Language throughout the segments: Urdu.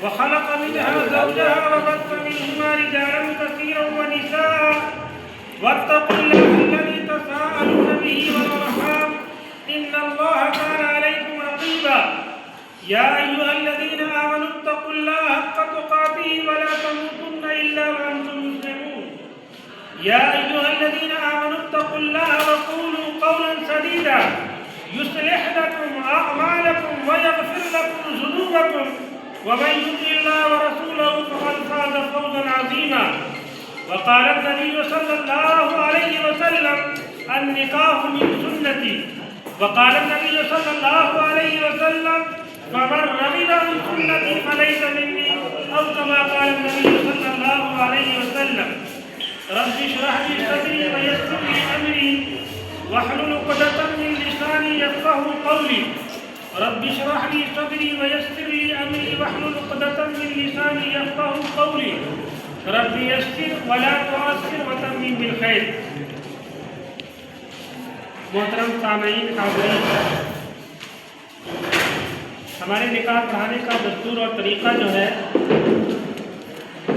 وخلق منها زوجها وبث منهما رجالا كثيرا ونساء واتقوا الله الذي تساءلون به والأرحام إن الله كان عليكم رقيبا يا أيها الذين آمنوا اتقوا الله حق تقاته ولا تموتن إلا وأنتم مسلمون يا أيها الذين آمنوا اتقوا الله وقولوا قولا سديدا يصلح لكم أعمالكم ويغفر لكم ذنوبكم ومن يطع الله ورسوله فقد فاز فوزا عظيما وقال النبي صلى الله عليه وسلم النكاح من سنتي وقال النبي صلى الله عليه وسلم فمن رغب عن سنتي فليس مني أو كما قال النبي صلى الله عليه وسلم رب اشرح لي صدري ويسر لي أمري واحلل عقدة من لساني يفقهوا قولي رب اشرح لي صدري ويسر لي أمري واحلل عقدة من لساني يفقهوا قولي رب يسر ولا تعسر وتمم بالخير. محترم سامعین حاضرین، ہمارے نکاح پڑھانے کا دستور اور طریقہ جو ہے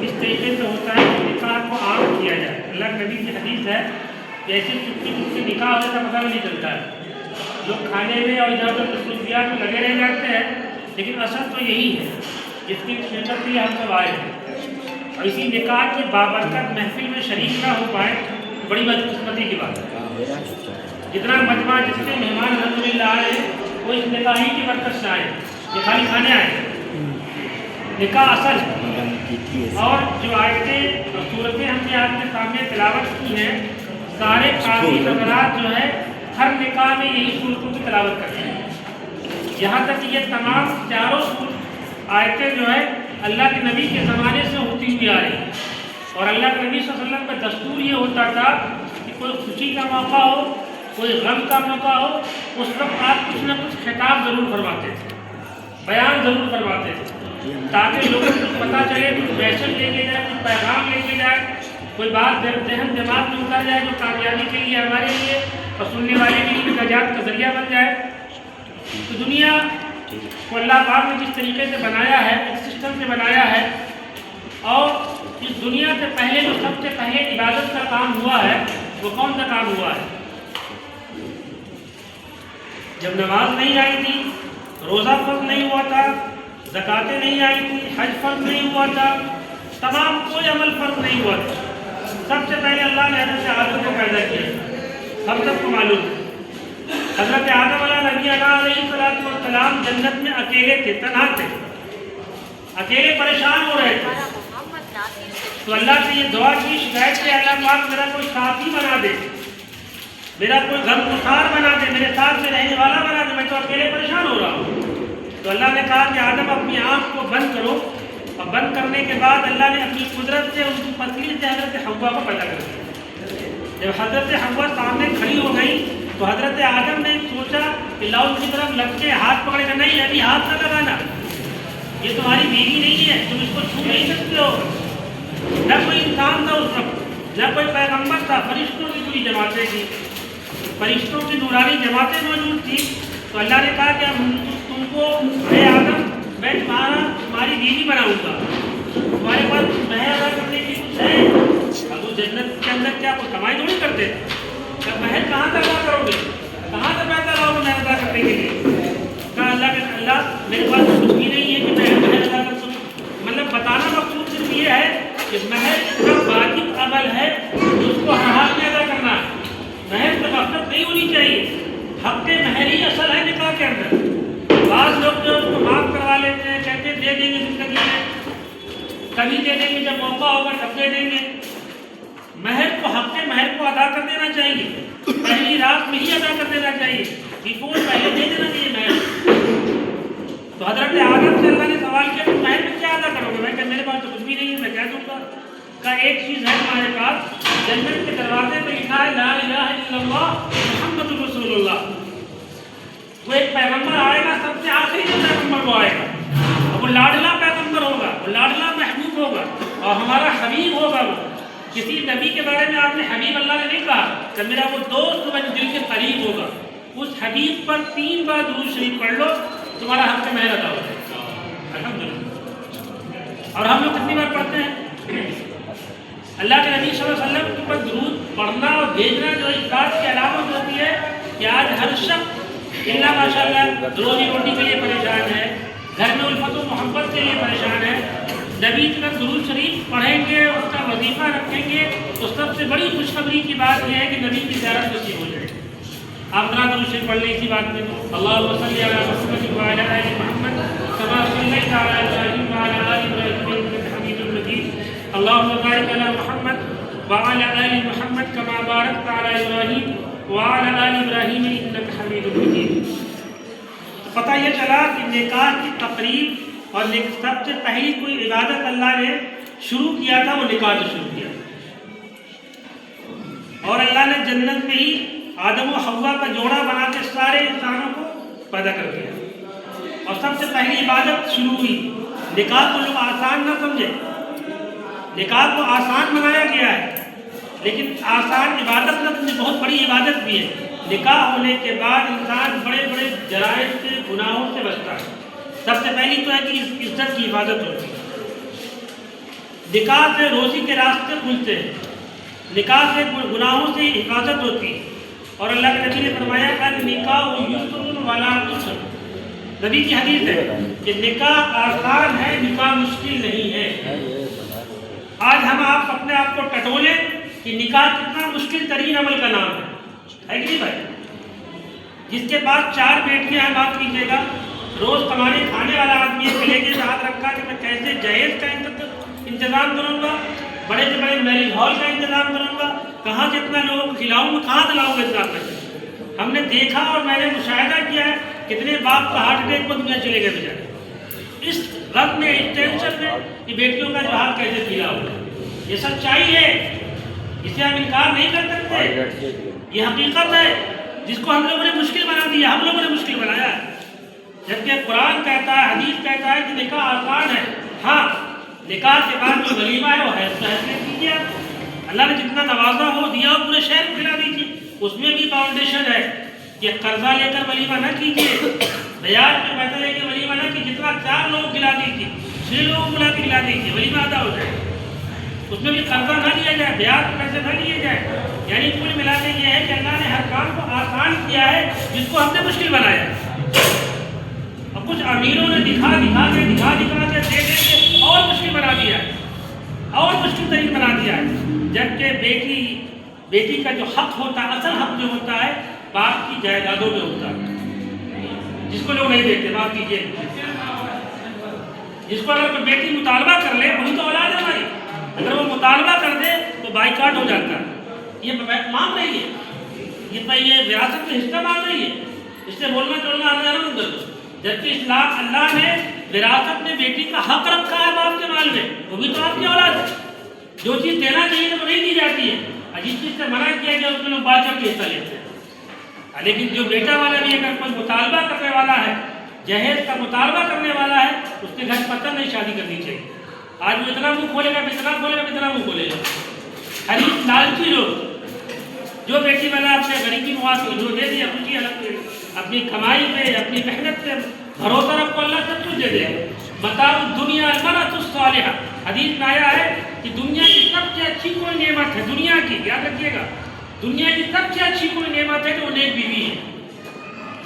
اس طریقے سے ہوتا ہے کہ نکاح کو عام کیا جائے. اللہ کے نبی کی حدیث ہے کہ ایسی چپکی چپکی نکاح ہونے کا پتہ نہیں چلتا ہے. لوگ کھانے میں اور ادھر ادھر مصروفیات میں لگے رہ جاتے ہیں، لیکن اصل تو یہی ہے جس کی فکر سے ہم سب آئے ہیں. اور اسی نکاح کی بابرکت محفل میں شریک نہ ہو پائے بڑی بدقسمتی کی بات ہے. جتنا مجمع جتنے مہمان الحمدللہ آئے وہ اس نکاح ہی کی برکت سے آئے، یہ خالی کھانے آئے. نکاح اصل ہے. اور جو آیتیں اور صورتیں ہم نے آپ کے سامنے تلاوت کی ہیں، سارے قاضی حضرات جو ہے ہر نکاح میں یہی صورتوں کی تلاوت کرتے ہیں. یہاں تک کہ یہ تمام چاروں آیتیں جو ہے اللہ کے نبی کے زمانے سے ہوتی ہوئی آ رہی ہیں. اور اللہ کے نبی صلی اللہ علیہ وسلم کا دستور یہ ہوتا تھا کہ کوئی خوشی کا موقع ہو، کوئی غم کا موقع ہو، اس وقت آپ کچھ نہ کچھ خطاب ضرور فرماتے تھے، بیان ضرور فرماتے تھے، تاکہ لوگوں کو پتہ چلے، کچھ میسج لے کے جائے، کچھ پیغام لے کے جائے، کوئی بات ذہن دماغ میں اتر جائے جو کامیابی کے لیے ہمارے لیے اور سننے والے کے لیے نجات کا ذریعہ بن جائے. تو دنیا کو اللہ پاک نے جس طریقے سے بنایا ہے، ایک سسٹم سے بنایا ہے، اور اس دنیا سے پہلے جو سب سے پہلے عبادت کا کام ہوا ہے وہ کون سا کام ہوا ہے؟ جب نماز نہیں آئی تھی، روزہ فرض نہیں ہوا تھا، زکاتیں نہیں آئی تھی، حج فرض نہیں ہوا تھا، تمام کوئی عمل فرض نہیں ہوا تھا. سب سے پہلے اللہ نے حضرت آدم کو پیدا کیا. ہم سب کو معلوم ہے حضرت آدم علیہ السلام جنت میں اکیلے تھے، تنہا تھے، اکیلے پریشان ہو رہے تھے. تو اللہ سے یہ دعا کی، شکایت سے اللہ پاک میرا کوئی ساتھی بنا دے، میرا کوئی غم گسار بنا دے، میرے ساتھ میں رہنے والا بنا دے، میں تو اکیلے پریشان ہو رہا ہوں. تو اللہ نے کہا کہ آدم اپنی آنکھ کو بند کرو، اور بند کرنے کے بعد اللہ نے اپنی قدرت سے ان کی پتلی سے حضرت حوا کو پیدا کر دیا. جب حضرت حوا سامنے کھڑی ہو گئی تو حضرت آدم نے سوچا کہ لاؤ کی طرف لگ کے ہاتھ پکڑے گا، نہیں ابھی ہاتھ نہ لگانا، یہ تمہاری بیوی نہیں ہے، تم اس کو چھو نہیں سکتے ہو. نہ کوئی انسان تھا اس وقت، نہ کوئی پیغمبر تھا، فرشتوں کی پوری جماعتیں تھیں، فرشتوں کی نورانی جماعتیں موجود تھیں. تو اللہ نے کہا کہ تم کو اے آدم میں تمہاری بیوی بناؤں گا، تمہارے پاس مہر ادا کرنے کی کچھ ہے؟ اب وہ جنت کے اندر کیا کوئی کمائی تھوڑی کرتے تھے؟ مہر کہاں سے ادا کرو گے، کہاں سے پیسہ لاؤ گے مہر ادا کرنے کے لیے؟ کہا اللہ میرے پاس کچھ بھی نہیں ہے کہ میں مہر ادا کر سکوں. مطلب بتانا مقصود صرف یہ ہے کہ مہر اتنا واجب عمل ہے اس کو ہر حال میں ادا کرنا ہے. مہر سے غفلت نہیں ہونی چاہیے. حق مہر ہی اصل ہے نکاح کے اندر. بعض لوگ جو اس کو معاف کروا لیتے ہیں، کہتے ہیں دے دیں گے زندگی میں، کبھی دے دیں گے، جب موقع ہوگا تب دے دیں گے. مہر کو حق مہر کو ادا کر دینا چاہیے، پہلی رات میں ہی ادا کر دینا چاہیے، بیفور پہلے دے دینا چاہیے مہر. تو حضرت آدم سے اللہ نے سوال کیا کہ مہر میں کیا ادا کرو گے؟ میں کہ میرے پاس تو کچھ بھی نہیں ہے، میں کہہ دوں گا. کا ایک چیز ہے ہمارے پاس، جنت کے دروازے پہ لکھا ہے لا الہ الا اللہ محمد رسول اللہ. وہ ایک پیغمبر آئے گا، سب سے آخری جو پیغمبر وہ آئے گا، اور وہ لاڈلا پیغمبر ہوگا، وہ لاڈلا محبوب ہوگا، اور ہمارا حبیب ہوگا. وہ کسی نبی کے بارے میں آپ نے حبیب اللہ نے نہیں کہا کہ میرا وہ دوست جو دل کے قریب ہوگا. اس حبیب پر 3 بار درود شریف پڑھ لو، تمہارا حق مہر ادا ہو جائے گا. الحمدللہ. اور ہم لوگ کتنی بار پڑھتے ہیں؟ اللہ کے نبی صلی اللہ علیہ وسلم کے اوپر درود پڑھنا اور بھیجنا جو اس بات کی علامت ہوتی ہے کہ آج ہر شخص اللہ ماشاء اللہ روزی روٹی کے لیے پریشان ہے، گھر میں الفت و محبت کے لیے پریشان ہے، نبی کی درود شریف پڑھیں گے، اس کا وظیفہ رکھیں گے تو سب سے بڑی خوشخبری کی بات یہ ہے کہ نبی کی زیارت نصیب ہو جائے۔ آپ ذرا درود شریف پڑھ لیں اسی بات میں، اللہم صلی علی محمد وعلی آل محمد کما صلیت علی ابراہیم وعلی آل ابراہیم انک حمید مجید، اللہم بارک علی محمد وعلی آل محمد کما بارکت علی ابراہیم وعلی آل ابراہیم انک حمید مجید۔ پتہ یہ چلا کہ نکاح کی تقریب اور سب سے پہلی کوئی عبادت اللہ نے شروع کیا تھا وہ نکاح سے شروع کیا، اور اللہ نے جنت میں ہی آدم و حوا کا جوڑا بنا کے سارے انسانوں کو پیدا کر دیا، اور سب سے پہلی عبادت شروع ہوئی۔ نکاح کو لوگ آسان نہ سمجھے، نکاح کو آسان بنایا گیا ہے لیکن آسان عبادت نہ سمجھے، بہت بڑی عبادت بھی ہے۔ نکاح ہونے کے بعد انسان بڑے بڑے جرائم سے گناہوں سے بچتا ہے۔ سب سے پہلی تو ہے کہ عزت کی حفاظت ہوتی ہے، نکاح سے روزی کے راستے کھلتے ہیں، نکاح سے گناہوں سے حفاظت ہوتی ہے، اور اللہ کے نبی نے فرمایا کہ نکاح یسر ولا عسر، نبی کی حدیث ہے کہ نکاح آسان ہے، نکاح مشکل نہیں ہے۔ آج ہم آپ اپنے آپ کو ٹٹولیں کہ نکاح کتنا مشکل ترین عمل کا نام ہے کہ نہیں بھائی؟ جس کے بعد 4 بیٹیاں ہیں، بات کیجیے گا، روز کمانے کھانے والا آدمی ہے، کلیجے سے ہاتھ رکھا کہ میں کیسے جہیز کا انتظام کروں گا، بڑے سے بڑے میرج ہال کا انتظام کروں گا، کہاں سے اتنا لوگوں کو کھلاؤں گا، کہاں سے لاؤں گا انتظام کریں۔ ہم نے دیکھا اور میں نے مشاہدہ کیا ہے کتنے باپ کا ہارٹ اٹیک پر دنیا چلے گئے بیچارے، اس غم میں، اس ٹینشن میں کہ بیٹیوں کا جو ہاتھ کیسے کھلا ہوگا۔ یہ سچائی ہے، اسے ہم انکار نہیں کر سکتے، یہ حقیقت ہے جس کو ہم لوگوں نے مشکل بنا دیا، ہم لوگوں نے مشکل بنایا ہے، جبکہ قرآن کہتا ہے، حدیث کہتا ہے کہ نکاح آسان ہے۔ ہاں، نکاح کے بعد جو ولیمہ ہے وہ حیثیت کیجیے، اللہ نے جتنا نوازا ہو دیا ہو پورے شہر کو کھلا دیجیے، اس میں بھی فاؤنڈیشن ہے کہ قرضہ لے کر ولیمہ نہ کیجیے، بیاج میں پیسہ لے کے ولیمہ نہ کیجیے، جتنا 4 لوگ کھلا دیجیے، 6 لوگ بلا کے کھلا دیجیے، ولیمہ ادا ہو جائے، اس میں بھی قرضہ نہ لیا جائے، بیاج میں پیسے نہ لیے جائے۔ یعنی کل ملا کے یہ ہے کہ اللہ نے ہر کام کو آسان کیا ہے جس کو ہم نے مشکل بنایا ہے، اور کچھ امیروں نے دکھا کے دے کے اور مشکل بنا دیا ہے، اور مشکل ترین بنا دیا ہے، جبکہ بیٹی کا جو حق ہوتا ہے، اصل حق جو ہوتا ہے باپ کی جائیدادوں میں ہوتا ہے، جس کو لوگ نہیں دیکھتے۔ بات کیجیے، جس کو اگر بیٹی مطالبہ کر لے وہی تو اولاد ہے ہماری، اگر وہ مطالبہ کر دے تو بائیکاٹ ہو جاتا ہے، یہ مانگ رہی ہے، یہ وراثت میں حصہ مانگ رہی ہے، اس سے بولنا چلنا آنا جانا بند کر دو۔ جبکہ اسلام، اللہ نے وراثت میں بیٹی کا حق رکھا ہے باپ کے مال میں، وہ بھی تو آپ کی اولاد ہے، جو چیز دینا چاہیے وہ نہیں دی جاتی ہے، اور جس چیز سے منع کیا گیا اس میں لوگ بڑھ چڑھ کے حصہ لیتے ہیں۔ لیکن جو بیٹا والا بھی اگر کوئی مطالبہ کرنے والا ہے، جہیز کا مطالبہ کرنے والا ہے، اس کے گھر پتہ نہیں شادی کرنی چاہیے۔ آج وہ اتنا منہ کھولے گا، اتنا کھولے گا، اتنا منہ کھولے گا، حریص لالچی لوگ، جو بیٹی والا اپنے غریبی مواقع جو دے دیا خوشی الگ، اپنی کمائی پہ، اپنی محنت پہ بھروسہ رکھو، اللہ سب کچھ دے دے۔ متاع الدنیا المرأۃ الصالحہ، حدیث میں آیا ہے کہ دنیا کی سب سے اچھی کوئی نعمت ہے، دنیا کی، یاد رکھیے گا، دنیا کی سب سے اچھی کوئی نعمت ہے کہ وہ نیک بیوی ہے،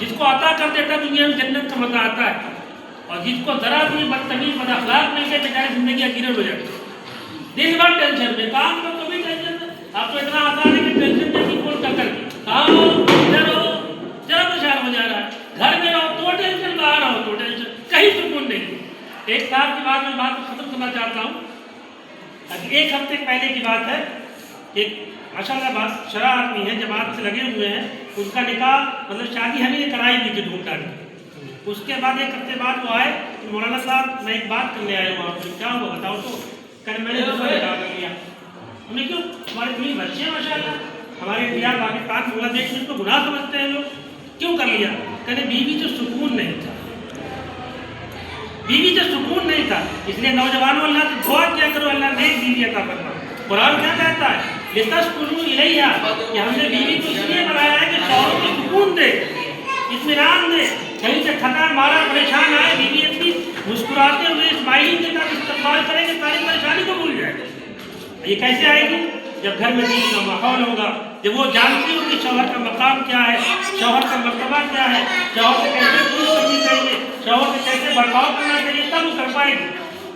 جس کو عطا کر دیتا دنیا میں جنت کا مزہ آتا ہے، اور جس کو ذرا بھی بدتمیز بد اخلاق مل کے بیچارے زندگی اکیرت ہو جاتی ہے، دن بھر ٹینشن میں، کام کرو تو بھی ٹینشن میں۔ آپ کو اتنا آسان ہے کہ ٹینشن جیسی فون کر کے کہاں ہو، ادھر ہو، ذرا پریشان ہو جا رہا ہے، گھر میں رہو تو ٹینشن، باہر رہو تو ٹینشن، کہیں سکون نہیں۔ ایک سال کے بعد میں بات ختم کرنا چاہتا ہوں، ایک ہفتے پہلے کی بات ہے، ایک ماشاء اللہ بات شرع آدمی ہے، جماعت سے لگے ہوئے ہیں، ان کا نکاح مطلب شادی ہمیں نے کرائی بھی تھی ڈھونڈ ڈال کے۔ اس کے بعد ایک ہفتے بعد وہ آئے، مولانا صاحب میں ایک بات کرنے آیا ہوں، آپ کو کیا ہوا بتاؤ تو، کہ میں نے دوسرا نکاح کر لیا۔ ہم نے کیوں؟ ہمارے 3 بچے ہیں ماشاء اللہ، ہمارے انڈیا پاکستان بنگلہ دیش میں اس کو گناہ سمجھتے ہیں لوگ، کیوں کر لیا؟ کہنے بیوی سے سکون نہیں تھا، بیوی سے سکون نہیں تھا، اس لیے نوجوانوں اللہ سے دعا کیا کرو اللہ نیک بیوی عطا فرما۔ قرآن کیا کہتا ہے؟ لِتَسْكُنُوا إِلَيْهَا، کہ ہم نے بیوی کو اس لیے بنایا ہے کہ شوہر کو سکون دے، اطمینان دے، کہیں سے تھکا مارا پریشان آئے، بیوی اپنی مسکراتے ہوئے اسماعیل کے ساتھ استقبال کریں گے، ساری پریشانی کو بھول جائیں گے۔ یہ کیسے آئے گی؟ جب گھر میں دین کا ماحول ہوگا، جب وہ جانتی ہو کہ شوہر کا مقام کیا ہے، شوہر کا مرتبہ کیا ہے، شوہر سے کیسے پوچھ کرنی چاہیے، شوہر سے کیسے برتاؤ کرنا چاہیے، تب وہ کر پائے گی۔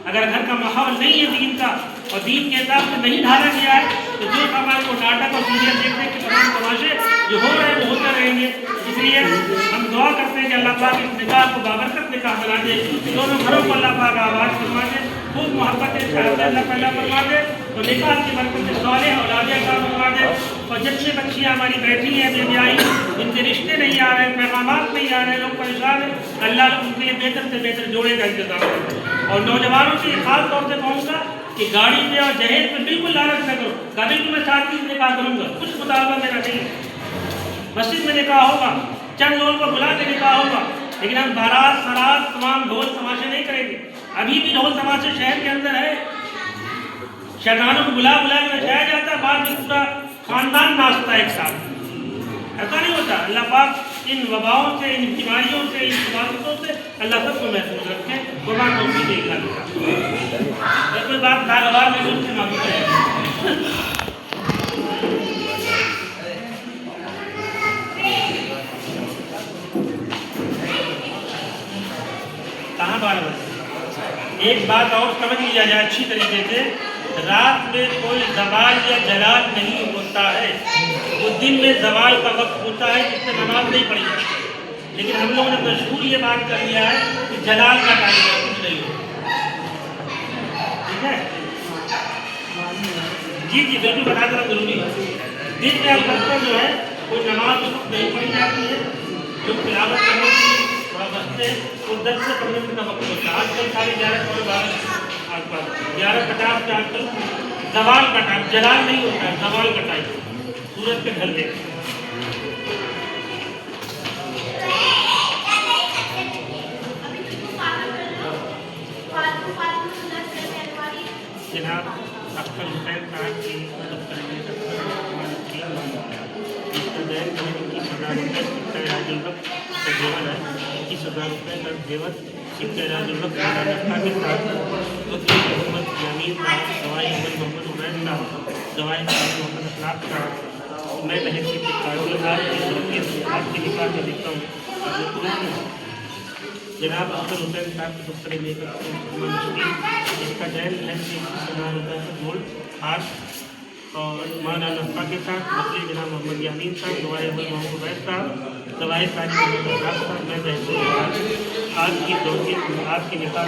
اگر گھر کا ماحول نہیں ہے دین کا اور دین کے حساب سے نہیں ڈھالا گیا ہے تو جو ہمارے کو ناٹک اور سیریل دیکھنے کے تمام تماشے جو ہو رہے ہیں وہ ہوتے رہیں گے۔ اس لیے ہم دعا کرتے ہیں کہ اللہ پاک اس نکاح کو بابرکت نکاح بنا دے، دونوں گھروں کو اللہ پاک آباد فرما دے، خوب محبت سے اللہ پیدا فرما دے، تو نکاح کی برکت سے صالح اولاد عطا فرما دے۔ اور جتنی بچیاں ہماری بیٹھی ہیں بے بیائی، ان کے رشتے نہیں آ رہے، پیغامات نہیں آ رہے، لوگ پریشان ہیں، اللہ ان کے لیے بہتر سے بہتر جوڑے کا انتظام کرے۔ اور نوجوانوں سے خاص طور سے کہوں گا کہ گاڑی پہ اور جہیز پہ بالکل لالچ نہ کرو، کبھی بھی میں ساتھ ہی نکاح کروں گا، کچھ مطالبہ میرا نہیں ہے۔ مسجد میں نکاح ہوگا، چند لوگوں کو بلا کے نکاح ہوگا، لیکن ہم بارات سرات تمام ڈھول تماشے نہیں کریں گے۔ ابھی بھی ڈھول تماشے شہر کے اندر ہے، شیطانوں کو بلا بلا کے نچایا جاتا ہے، بعد میں پورا خاندان ناچتا ہے ایک ساتھ، ایسا نہیں ہوتا۔ اللہ پاک ان وباؤں سے، ان بیماریوں سے، ان عبادتوں سے اللہ سب کو محفوظ رکھے۔ قربان توفیق دے گا۔ کوئی بات ناگوار میں مجھ سے معلوم ہے۔ کہاں بار بار ایک بات اور سمجھ لیا جائے اچھی طریقے سے، رات میں کوئی زوال یا جلال نہیں ہوتا ہے، وہ دن میں زوال کا وقت ہوتا ہے جس میں نماز نہیں پڑھی جاتی، لیکن ہم لوگوں نے مشہور یہ بات کر لیا ہے کہ جلال کا ٹائم ہے، کچھ نہیں ہوتا۔ ٹھیک ہے جی جی بالکل بتا دینا ضروری ہے۔ دن میں البتہ جو ہے کوئی نماز اس وقت نہیں پڑھی جاتی ہے، جو تلاوت کرنے کی تھوڑا وقت ہے وہ 10 سے 15 منٹ کا وقت ہوتا ہے۔ آج کل ساڑھے 11:50 سے آج کل زوال کا ٹائم، جلال نہیں ہوتا ہے، زوال کا ٹائم، سورج کے ڈھلنے۔ جناب اختر حسین صاحب کی مدد کرنے کا دیوت راج الوقت کے ساتھ محمد یامین صاحب، گواہی محمد عبید صاحب، گواہی محمد اخلاق صاحب، میں بحیثیت کے قاضی صاحب آپ کی نکاح میں لکھتا ہوں جناب اختر حسین صاحب کی دفتر لے کر اس کا جین ہے کہ ₹10,000 گولڈ ہاتھ اور مانا نفقہ کے ساتھ وکیل جناب محمد یامین صاحب، گواہی محمد عبید صاحب، گواہی قاضی محمد اخلاق صاحب، میں بحیثیت آج کی توثیق آپ کی نکاح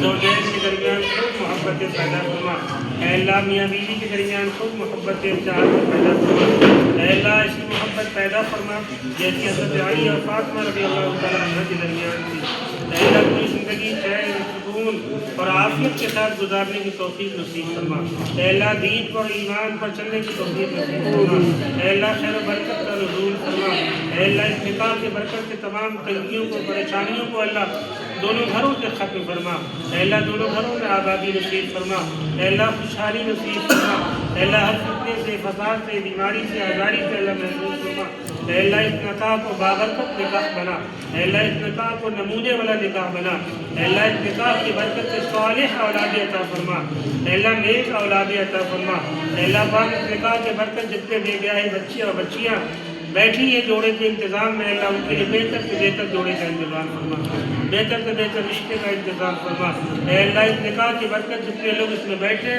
زوجین کے درمیان خوب محبت پیدا فرما، اے اللہ میاں بیوی کے درمیان خوب محبت چاہت پیدا فرما، اے اللہ ایسی محبت پیدا فرما جیسی حضرت علی اور فاطمہ رضی اللہ تعالیٰ عنہ کے درمیان تھی۔ اے اللہ پوری زندگی چین سکون اور عافیت کے ساتھ گزارنے کی توفیق نصیب فرما، اے اللہ دین پر ایمان پر چلنے کی توفیق نصیب فرما، اے اللہ خیر و برکت کا نزول فرما، اے اللہ اس نکاح کی برکت سے تمام تنگیوں کو، پریشانیوں کو اللہ دونوں گھروں سے ختم فرما، اے اللہ دونوں گھروں میں آبادی نصیب فرما، اے اللہ خوشحالی نصیب فرما، اے اللہ ہر فتنے سے، فساد سے، بیماری سے، آزاری سے اللہ محفوظ فرما، اے اللہ اس نکاح کو بابرکت نکاح بنا، اے اللہ اس نکاح کو نمونے والا نکاح بنا، اے اللہ اس نکاح کی برکت سے صالح اولاد عطا فرما، اے اللہ نیک اولاد عطا فرما، اے اللہ پاک اس نکاح کے برکت جتنے بے بیاہی بچے اور بچیاں بیٹھی ہیں جوڑے کے انتظام میں، اللہ ان کے لیے بہتر سے بہتر جوڑے کا انتظام فرما۔ بہتر سے بہتر رشتے کا انتظام فرما۔ اے اللہ اس نکاح کی برکت جتنے لوگ اس میں بیٹھے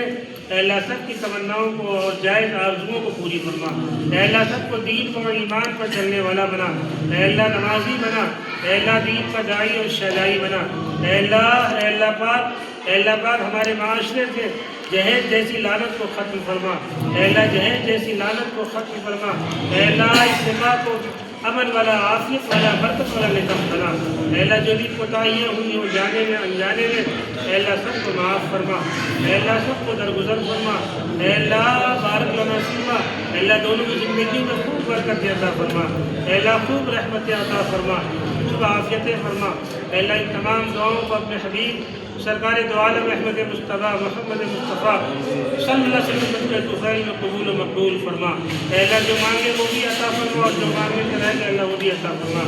اے اللہ سب کی تمناؤں کو اور جائز آرزوؤں کو پوری فرما۔ اے اللہ سب کو دین پر اور ایمان پر چلنے والا بنا۔ اے اللہ نمازی بنا۔ اے اللہ دین کا داعی اور شہدائی بنا۔ اے اللہ پاک ہمارے معاشرے سے جہیز جیسی لعنت کو ختم فرما۔ اے اللہ جہیز جیسی لعنت کو ختم فرما۔ اے اللہ اس نکاح کو امن والا، عافیت والا، برکت والا نکاح بنا۔ اے اللہ جو بھی کوتاہیاں ہوئی ہوں جانے میں انجانے میں اے اللہ سب کو معاف فرما۔ اے اللہ سب کو درگزر فرما۔ اے اللہ بارک لنا فیما، اے اللہ دونوں کی زندگی میں خوب برکت عطا فرما۔ اے اللہ خوب رحمت عطا فرما، خوب عافیتیں فرما۔ اے اللہ ان تمام دعاؤں کو اپنے حبیب سرکار دو عالم احمد مصطفیٰ محمد مصطفیٰ صلی اللہ علیہ وسلم کے طفیل میں قبول و مقبول فرما۔ اے اللہ جو مانگے وہ بھی عطا فرما اور جو مانگے سے رہ گئے اللہ وہ بھی عطا فرما۔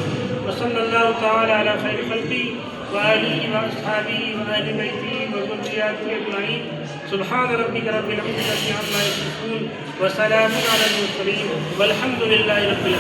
وصلی اللہ تعالی علی خیر خلقی وآلہ واصحابہ وآل بیتہ وذریاتہ اجمعین۔ سبحان ربک رب العزۃ عما یصفون وسلام علی المرسلین والحمد للہ رب العالمین۔